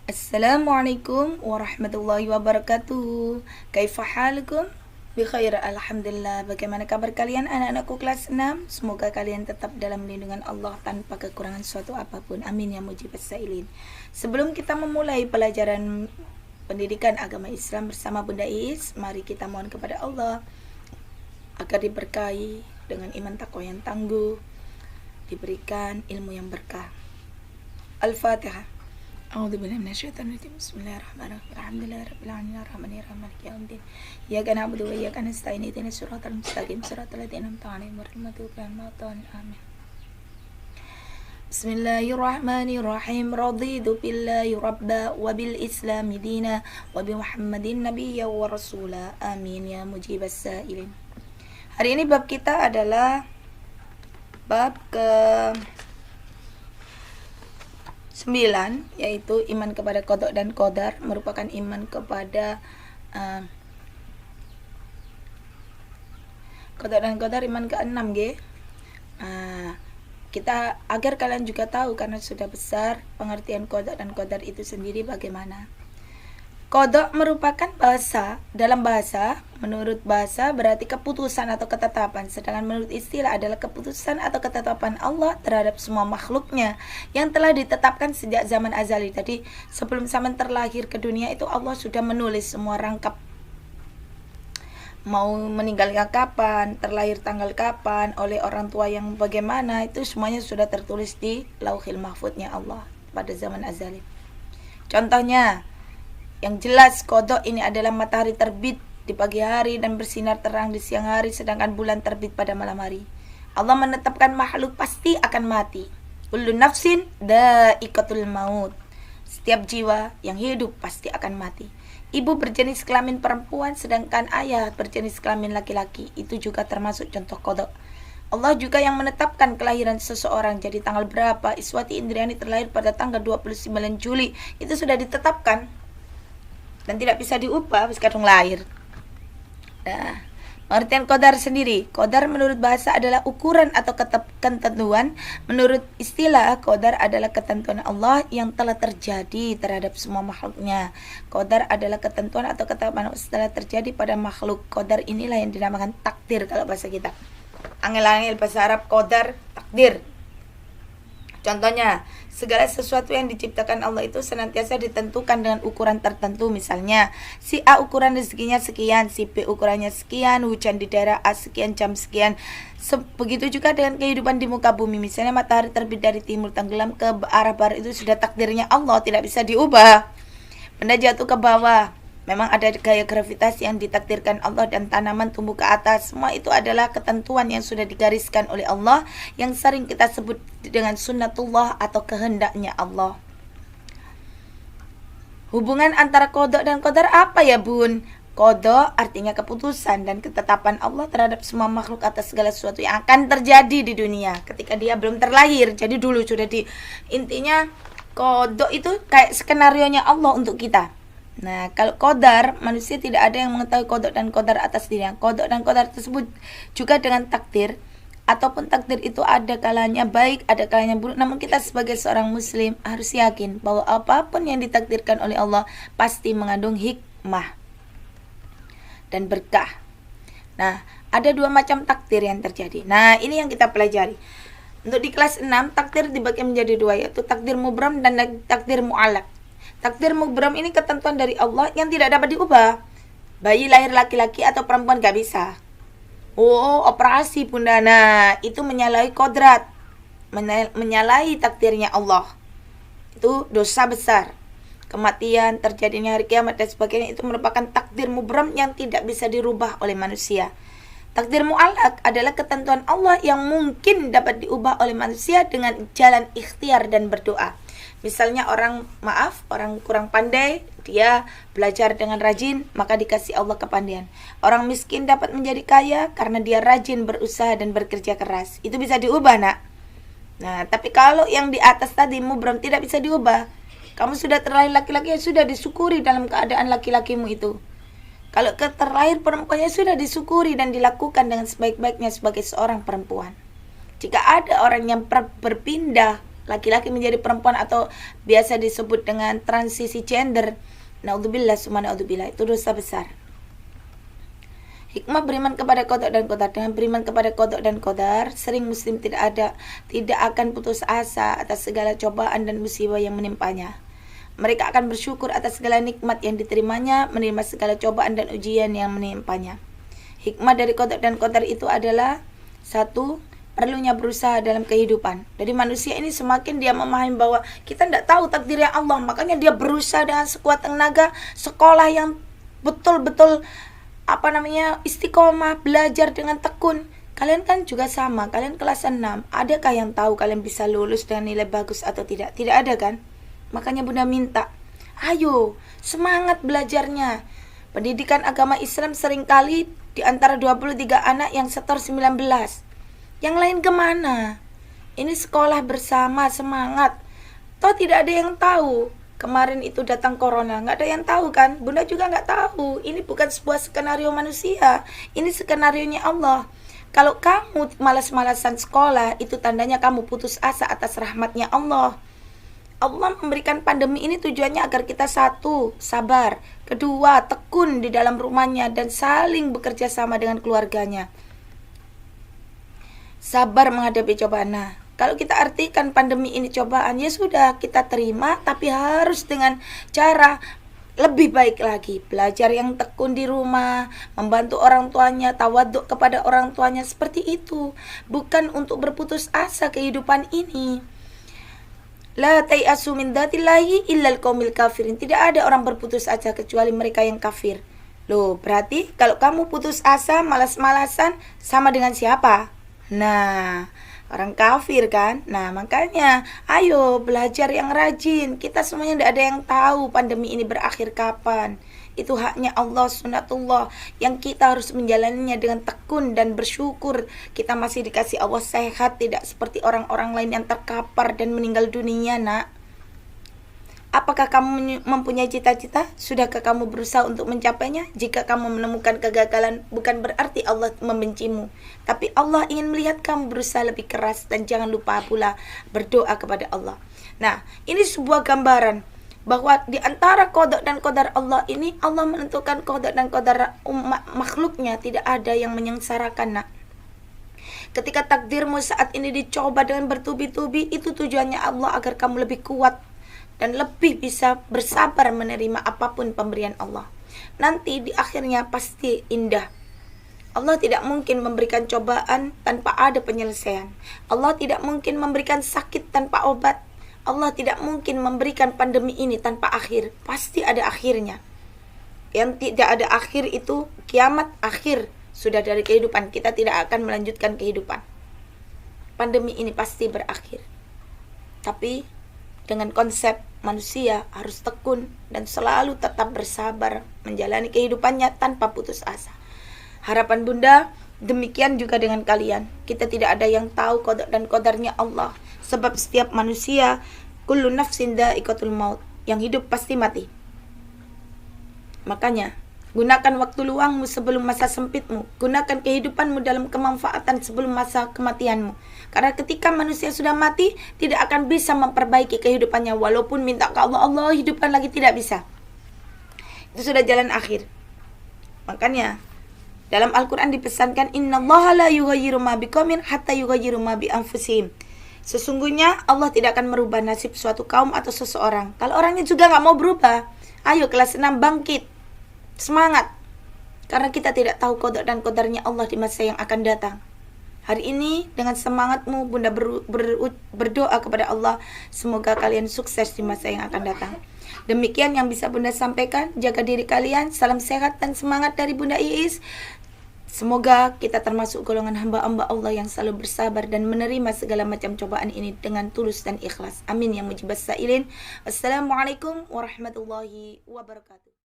Assalamualaikum warahmatullahi wabarakatuh. Kaifa halukum? Bi khair, alhamdulillah. Bagaimana kabar kalian anak-anakku kelas 6? Semoga kalian tetap dalam lindungan Allah tanpa kekurangan suatu apapun. Amin ya mujibas sailin. Sebelum kita memulai pelajaran pendidikan agama Islam bersama Bunda Iis, mari kita mohon kepada Allah agar diberkahi dengan iman takwa yang tangguh, diberikan ilmu yang berkah. Al-Fatihah. أعوذ بالله من الشيطان الرجيم بسم الله الرحمن الرحيم الحمد لله رب العالمين الرحمن الرحيم مالك يوم الدين إياك نعبد وإياك نستعين اهدنا الصراط المستقيم صراط الذين أنعمت عليهم غير المغضوب عليهم ولا الضالين آمين بسم الله الرحمن الرحيم رضيت بالله ربا وبالإسلام دينا وبمحمد نبيا ورسولا آمين يا مجيب السائلين. Hari ini bab kita adalah bab ke 9, yaitu iman kepada qada dan qadar, merupakan iman kepada qada dan qadar, iman ke-6 kita agar kalian juga tahu, karena sudah besar, pengertian qada dan qadar itu sendiri bagaimana. Qada merupakan dalam bahasa, menurut bahasa berarti keputusan atau ketetapan, sedangkan menurut istilah adalah keputusan atau ketetapan Allah terhadap semua makhluknya yang telah ditetapkan sejak zaman azali. Jadi sebelum zaman terlahir ke dunia itu Allah sudah menulis semua rangkap, mau meninggalnya kapan, terlahir tanggal kapan, oleh orang tua yang bagaimana, itu semuanya sudah tertulis di Lauhil Mahfudnya Allah pada zaman azali. Contohnya yang jelas, qada ini adalah matahari terbit di pagi hari dan bersinar terang di siang hari, sedangkan bulan terbit pada malam hari. Allah menetapkan makhluk pasti akan mati. Kullu nafsin dha'iqatul maut. Setiap jiwa yang hidup pasti akan mati. Ibu berjenis kelamin perempuan, sedangkan ayah berjenis kelamin laki-laki. Itu juga termasuk contoh qada. Allah juga yang menetapkan kelahiran seseorang. Jadi tanggal berapa Iswati Indriani terlahir pada tanggal 29 Juli, itu sudah ditetapkan dan tidak bisa diubah sekarang lahir. Nah, pengertian qadar sendiri. Qadar menurut bahasa adalah ukuran atau ketentuan. Menurut istilah, qadar adalah ketentuan Allah yang telah terjadi terhadap semua makhluknya. Qadar adalah ketentuan atau ketetapan setelah terjadi pada makhluk. Qadar inilah yang dinamakan takdir kalau bahasa kita. Angel-angel bahasa Arab, qadar, takdir. Contohnya, segala sesuatu yang diciptakan Allah itu senantiasa ditentukan dengan ukuran tertentu. Misalnya, si A ukuran rezekinya sekian, si B ukurannya sekian, hujan di daerah A sekian, jam sekian. Begitu juga dengan kehidupan di muka bumi. Misalnya matahari terbit dari timur, tenggelam ke arah barat, itu sudah takdirnya Allah, tidak bisa diubah. Benda jatuh ke bawah, memang ada gaya gravitasi yang ditakdirkan Allah, dan tanaman tumbuh ke atas. Semua itu adalah ketentuan yang sudah digariskan oleh Allah, yang sering kita sebut dengan sunnatullah atau kehendaknya Allah. Hubungan antara qada dan qadar apa ya Bun? Qada artinya keputusan dan ketetapan Allah terhadap semua makhluk atas segala sesuatu yang akan terjadi di dunia ketika dia belum terlahir. Jadi dulu sudah intinya qada itu kayak skenarionya Allah untuk kita. Nah, kalau qadar, manusia tidak ada yang mengetahui qada dan qadar atas dirinya. Qada dan qadar tersebut juga dengan takdir, ataupun takdir itu ada kalanya baik, ada kalanya buruk. Namun kita sebagai seorang muslim harus yakin bahwa apapun yang ditakdirkan oleh Allah pasti mengandung hikmah dan berkah. Nah, ada dua macam takdir yang terjadi. Nah, ini yang kita pelajari. Untuk di kelas 6, takdir dibagi menjadi dua, yaitu takdir mubram dan takdir mu'allaq. Takdir mubram ini ketentuan dari Allah yang tidak dapat diubah. Bayi lahir laki-laki atau perempuan gak bisa. Oh, operasi bunda. Nah, itu menyalahi kodrat, menyalahi takdirnya Allah. Itu dosa besar. Kematian, terjadinya hari kiamat dan sebagainya, itu merupakan takdir mubram yang tidak bisa dirubah oleh manusia. Takdir mu'allaq adalah ketentuan Allah yang mungkin dapat diubah oleh manusia dengan jalan ikhtiar dan berdoa. Misalnya orang kurang pandai, dia belajar dengan rajin, maka dikasih Allah kepandaian. Orang miskin dapat menjadi kaya karena dia rajin berusaha dan bekerja keras. Itu bisa diubah, nak. Nah, tapi kalau yang di atas tadi mubram tidak bisa diubah. Kamu sudah terlahir laki-laki, sudah disyukuri dalam keadaan laki-lakimu itu. Kalau terlahir perempuannya, sudah disyukuri dan dilakukan dengan sebaik-baiknya sebagai seorang perempuan. Jika ada orang yang berpindah laki-laki menjadi perempuan atau biasa disebut dengan transisi gender. Naudzubillah, summa naudzubillah, itu dosa besar. Hikmah beriman kepada qada dan qadar. Dengan beriman kepada qada dan qadar, sering muslim tidak akan putus asa atas segala cobaan dan musibah yang menimpanya. Mereka akan bersyukur atas segala nikmat yang diterimanya, menerima segala cobaan dan ujian yang menimpanya. Hikmah dari qada dan qadar itu adalah satu, perlunya berusaha dalam kehidupan. Jadi manusia ini semakin dia memahami bahwa kita tidak tahu takdirnya Allah, makanya dia berusaha dengan sekuat tenaga, sekolah yang betul-betul istiqomah, belajar dengan tekun. Kalian kan juga sama, kalian kelas 6. Adakah yang tahu kalian bisa lulus dengan nilai bagus atau tidak? Tidak ada kan? Makanya Bunda minta, ayo semangat belajarnya. Pendidikan agama Islam seringkali di antara 23 anak yang setor 19. Yang lain kemana? Ini sekolah bersama, semangat. Toh tidak ada yang tahu. Kemarin itu datang corona, nggak ada yang tahu kan? Bunda juga nggak tahu. Ini bukan sebuah skenario manusia. Ini skenarionya Allah. Kalau kamu malas-malasan sekolah, itu tandanya kamu putus asa atas rahmatnya Allah. Allah memberikan pandemi ini tujuannya agar kita satu, sabar. Kedua, tekun di dalam rumahnya dan saling bekerja sama dengan keluarganya. Sabar menghadapi cobaan. Nah, kalau kita artikan pandemi ini cobaan, ya sudah kita terima, tapi harus dengan cara lebih baik lagi. Belajar yang tekun di rumah, membantu orang tuanya, tawaduk kepada orang tuanya, seperti itu. Bukan untuk berputus asa kehidupan ini. La tayasu min dzatillahi illal qaumil kafirin. Tidak ada orang berputus asa kecuali mereka yang kafir. Loh, berarti kalau kamu putus asa, malas-malasan, sama dengan siapa? Nah, orang kafir kan? Nah, makanya ayo belajar yang rajin. Kita semuanya tidak ada yang tahu pandemi ini berakhir kapan. Itu haknya Allah, sunnatullah, yang kita harus menjalaninya dengan tekun dan bersyukur. Kita masih dikasih Allah sehat, tidak seperti orang-orang lain yang terkapar dan meninggal dunia, nak. Apakah kamu mempunyai cita-cita? Sudahkah kamu berusaha untuk mencapainya? Jika kamu menemukan kegagalan, bukan berarti Allah membencimu, tapi Allah ingin melihat kamu berusaha lebih keras. Dan jangan lupa pula berdoa kepada Allah. Nah, ini sebuah gambaran bahwa di antara qada dan qadar Allah ini, Allah menentukan qada dan qadar makhluknya, tidak ada yang menyengsarakan, nak. Ketika takdirmu saat ini dicoba dengan bertubi-tubi, itu tujuannya Allah agar kamu lebih kuat dan lebih bisa bersabar menerima apapun pemberian Allah. Nanti di akhirnya pasti indah. Allah tidak mungkin memberikan cobaan tanpa ada penyelesaian. Allah tidak mungkin memberikan sakit tanpa obat. Allah tidak mungkin memberikan pandemi ini tanpa akhir. Pasti ada akhirnya. Yang tidak ada akhir itu kiamat, akhir sudah dari kehidupan. Kita tidak akan melanjutkan kehidupan. Pandemi ini pasti berakhir. Tapi dengan konsep manusia harus tekun dan selalu tetap bersabar menjalani kehidupannya tanpa putus asa. Harapan Bunda demikian juga dengan kalian. Kita tidak ada yang tahu qada dan qadarnya Allah. Sebab setiap manusia, kullu nafsin dha'iqatul maut, yang hidup pasti mati. Makanya gunakan waktu luangmu sebelum masa sempitmu. Gunakan kehidupanmu dalam kemanfaatan sebelum masa kematianmu. Karena ketika manusia sudah mati, tidak akan bisa memperbaiki kehidupannya. Walaupun minta ke Allah, Allah hidupkan lagi, tidak bisa. Itu sudah jalan akhir. Makanya dalam Al-Quran dipesankan, innallaha la yughayyiru ma biqaumin hatta yughayyiru ma bi anfusihim. Sesungguhnya Allah tidak akan merubah nasib suatu kaum atau seseorang kalau orangnya juga nggak mau berubah. Ayo kelas 6 bangkit, semangat. Karena kita tidak tahu qada dan qadarnya Allah di masa yang akan datang. Hari ini dengan semangatmu Bunda berdoa kepada Allah, semoga kalian sukses di masa yang akan datang. Demikian yang bisa Bunda sampaikan. Jaga diri kalian. Salam sehat dan semangat dari Bunda Iis. Semoga kita termasuk golongan hamba-hamba Allah yang selalu bersabar dan menerima segala macam cobaan ini dengan tulus dan ikhlas. Amin ya mujibas sa'ilin. Wassalamualaikum warahmatullahi wabarakatuh.